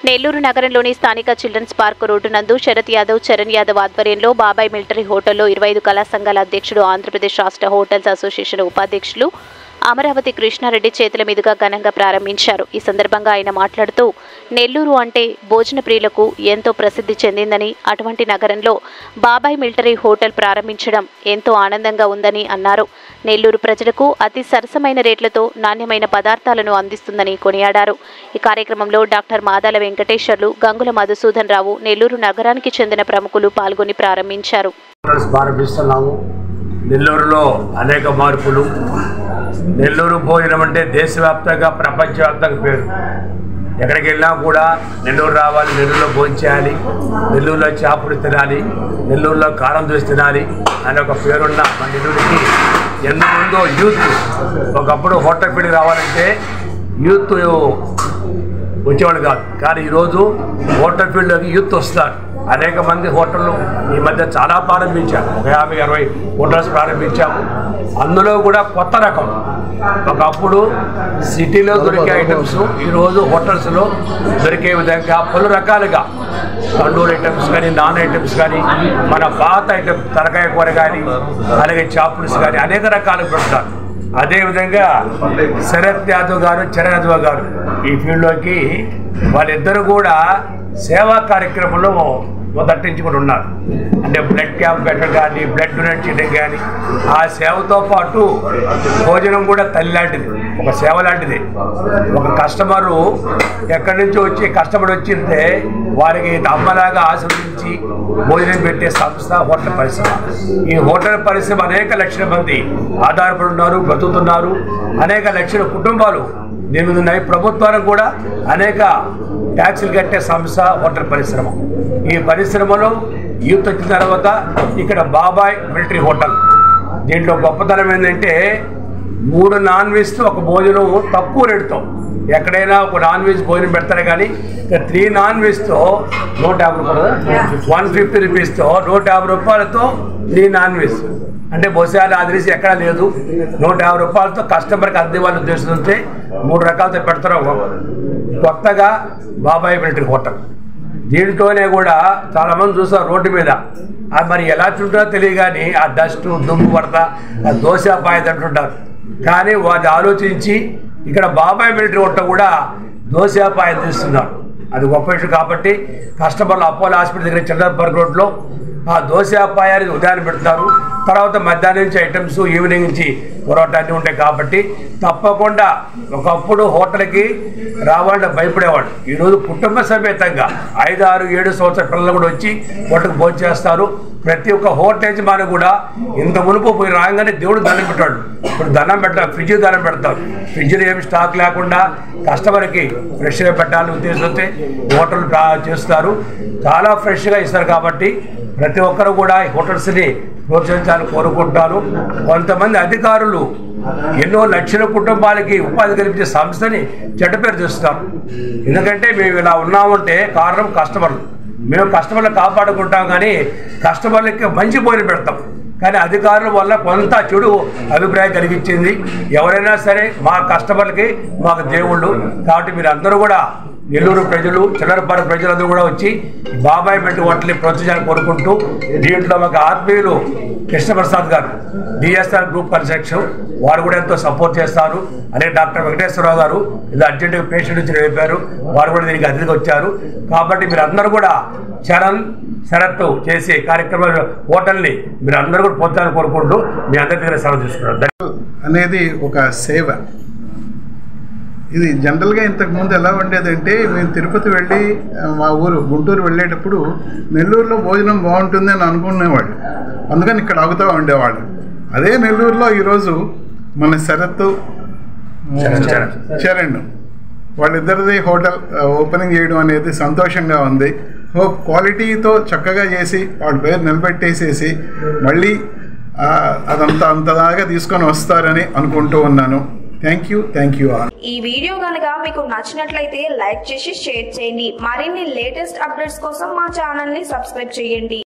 నెల్లూరు నగరంలోని స్థానిక children's park road నందు శరత్ యాదవ్, చరణ్ యాదవ్ ఆధ్వర్యంలో బాబాయ్ మిలిటరీ హోటల్లో 25 కళా సంఘాల అధ్యక్షుడు, ఆంధ్రప్రదేశ్ రాష్ట్ర హోటల్స్ అసోసియేషన్ ఉపాధ్యక్షులు అమరావతి కృష్ణారెడ్డి చేతుల మీదుగా ఘనంగా ప్రారంభించారు. ఈ సందర్భంగా ఆయన మాట్లాడుతూ, నెల్లూరు అంటే భోజన ప్రియులకు ఎంతో ప్రసిద్ధి చెందిందని, అటువంటి నగరంలో బాబాయ్ మిలిటరీ హోటల్ ప్రారంభించడం ఎంతో ఆనందంగా ఉందని అన్నారు. నెల్లూరు ప్రజలకు అతి సరసమైన రేట్లతో నాణ్యమైన పదార్థాలను అందిస్తుందని కొనియాడారు. ఈ కార్యక్రమంలో డాక్టర్ మాదాల వెంకటేశ్వర్లు, గంగుల మధుసూదన్ రావు, నెల్లూరు నగరానికి చెందిన ప్రముఖులు పాల్గొని ప్రారంభించారు. నెల్లూరులో అనేక మార్పులు. నెల్లూరు భోజనం అంటే దేశవ్యాప్తంగా, ప్రపంచవ్యాప్తంగా పేరు. ఎక్కడికి వెళ్ళినా కూడా నెల్లూరు రావాలి, నెల్లూరులో భోజనం చేయాలి, నెల్లూరులో చేపలు తినాలి, నెల్లూరులో కారం దోశ తినాలి అనే ఒక పేరున్న మన నెల్లూరుకి ఎంతో యూత్. ఒకప్పుడు హోటల్ ఫీల్డ్కి రావాలంటే యూత్ వచ్చేవాళ్ళు కాదు, కానీ ఈరోజు హోటల్ ఫీల్డ్లోకి యూత్ వస్తారు. అనేక మంది హోటళ్ళు ఈ మధ్య చాలా ప్రారంభించాము, ఒక 50-60 హోటల్స్ ప్రారంభించాము. అందులో కూడా కొత్త రకం. ఒకప్పుడు సిటీలో దొరికే ఐటమ్స్ ఈరోజు హోటల్స్లో దొరికే విధంగా పలు రకాలుగా తండూరు ఐటమ్స్ కానీ, నాన్ ఐటమ్స్ కానీ, మన పాత ఐటమ్స్ తలకాయ కూర కానీ, అలాగే చాపుల్స్ కానీ అనేక రకాలు పెడతారు. అదేవిధంగా శరత్ యాదవ్ గారు, చరణ్ యాదవ్ గారు ఈ ఫీల్డ్లోకి వాళ్ళిద్దరూ కూడా సేవా కార్యక్రమంలో మొదటించుకుని ఉన్నారు. అంటే బ్లడ్ క్యాంప్ పెట్టడం కానీ, బ్లడ్ డొనేట్ చేయడం కానీ, ఆ సేవతో పాటు భోజనం కూడా తల్లి లాంటిది, ఒక సేవ లాంటిది. ఒక కస్టమరు ఎక్కడి నుంచో వచ్చి కస్టమర్ వచ్చిందే వారికి అమ్మలాగా ఆశీర్వదించి భోజనం పెట్టే సంస్థ హోటల్ పరిశ్రమ. ఈ హోటల్ పరిశ్రమ అనేక లక్షల మంది ఆధారపడి ఉన్నారు, బ్రతుకుతున్నారు. అనేక లక్షల కుటుంబాలు దీని మీద ఉన్నాయి. ప్రభుత్వానికి కూడా అనేక ట్యాక్సులు కట్టే సంస్థ హోటల్ పరిశ్రమ. ఈ పరిశ్రమలో యూత్ వచ్చిన తర్వాత ఇక్కడ బాబాయ్ మిలిటరీ హోటల్. దీంట్లో గొప్పతనం ఏంటంటే 3 నాన్ వెజ్తో ఒక భోజనం తక్కువ రేటుతో. ఎక్కడైనా ఒక నాన్ వెజ్ భోజనం పెడతారు, కానీ 3 నాన్ వెజ్తో 150 రూపాయలు, 150 రూపీస్తో 150 రూపాయలతో 3 నాన్ వెజ్. అంటే బహుశా ఆదరిసి ఎక్కడా లేదు. 150 రూపాయలతో కస్టమర్కి అందే వాళ్ళ ఉద్దేశం ఉంటే 3 రకాలతో పెడతారు. కొత్తగా బాబాయ్ మిలిటరీ హోటల్. దీంట్లోనే కూడా చాలామంది చూస్తారు రోడ్డు మీద, అది మరి ఎలా చుంటుందో తెలియదు, కానీ ఆ డస్ట్, దుమ్ము పడతా ఆ దోశ పాయత అంటుంటారు. కానీ వాళ్ళు ఆలోచించి ఇక్కడ బాబాయ్ మిలిటరీ హోటల్ కూడా దోశ పాయ తీస్తున్నారు. అది గొప్ప విషయం. కాబట్టి కస్టమర్లు అపోలో హాస్పిటల్ దగ్గర చిల్డ్రన్ పార్క్ రోడ్లో ఆ దోశ పాయాన్ని ఉదయాన్నే పెడతారు. తర్వాత మధ్యాహ్నం నుంచి ఐటమ్స్, ఈవినింగ్ నుంచి పొరోటా అన్నీ ఉంటాయి. కాబట్టి తప్పకుండా ఒకప్పుడు హోటల్కి రావాలంటే భయపడేవాడు. ఈరోజు కుటుంబ సమేతంగా 5, 6, 7 సంవత్సరాల పిల్లలు కూడా వచ్చి హోటల్కి భోజనం చేస్తారు. ప్రతి ఒక్క హోటల్ యజమాని కూడా ఇంత మునుపు పోయి రాగానే దేవుడు దండం పెట్టాడు. ఇప్పుడు దండం పెట్టాలి, ఫ్రిడ్జ్ దండం పెడతారు. ఫ్రిడ్జ్లో ఏమి స్టాక్ లేకుండా కస్టమర్కి ఫ్రెష్గా పెట్టాలని ఉద్దేశంతో హోటల్ చేస్తారు. చాలా ఫ్రెష్గా ఇస్తారు. కాబట్టి ప్రతి ఒక్కరు కూడా హోటల్స్ని ప్రోత్సహించాలని కోరుకుంటారు. కొంతమంది అధికారులు ఎన్నో లక్షల కుటుంబాలకి ఉపాధి కల్పించే సంస్థని చెడ్డ పేరు తెస్తారు. ఎందుకంటే మేము ఇలా ఉన్నామంటే కారణం కస్టమర్లు. మేము కస్టమర్లు కాపాడుకుంటాం, కానీ కస్టమర్లకి మంచి భోజనం పెడతాం. కానీ అధికారుల వల్ల కొంత చెడు అభిప్రాయం కలిగించింది. ఎవరైనా సరే మా కస్టమర్లకి మాకు దేవుళ్ళు. కాబట్టి మీరు అందరూ కూడా నెల్లూరు ప్రజలు, చిల్లరపాడు ప్రజలందరూ కూడా వచ్చి బాబాయ్ మిలిటరీ హోటల్ని ప్రోత్సహించాలని కోరుకుంటూ, దీంట్లో మాకు ఆత్మీయులు కృష్ణప్రసాద్ గారు, డిఎస్ఆర్ గ్రూప్ కన్స్ట్రక్షన్, వారు కూడా ఎంతో సపోర్ట్ చేస్తారు. అలాగే డాక్టర్ వెంకటేశ్వరరావు గారు ఇలా అర్జెంటుగా పేషెంట్ నుంచి వెళ్ళిపోయారు, వారు కూడా దీనికి అతిథిగా వచ్చారు. కాబట్టి మీరు అందరూ కూడా చరణ్, శరత్ చేసే కార్యక్రమాలు హోటల్ని మీరు అందరూ కూడా పొందాలని కోరుకుంటూ మీ అందరి దగ్గర సెలవు తీసుకున్నారు. అనేది ఒక సేవ. ఇది జనరల్గా ఇంతకుముందు ఎలా ఉండేదంటే, మేము తిరుపతి వెళ్ళి మా ఊరు గుంటూరు వెళ్ళేటప్పుడు నెల్లూరులో భోజనం బాగుంటుంది అని అనుకునేవాళ్ళు. అందుకని ఇక్కడ ఆగుతూ ఉండేవాళ్ళు. అదే నెల్లూరులో ఈరోజు మన శరత్, చరణ్ వాళ్ళిద్దరిది హోటల్ ఓపెనింగ్ చేయడం అనేది సంతోషంగా ఉంది. క్వాలిటీతో చక్కగా చేసి వాళ్ళ పేరు నిలబెట్టేసేసి మళ్ళీ అదంతా అంతదాగా తీసుకొని వస్తారని అనుకుంటూ ఉన్నాను. Thank you all. ఈ వీడియో కనుక మీకు నచ్చినట్లయితే లైక్ చేసి షేర్ చేయండి. మరిన్ని లేటెస్ట్ అప్డేట్స్ కోసం మా ఛానల్ ని సబ్స్క్రైబ్ చేయండి.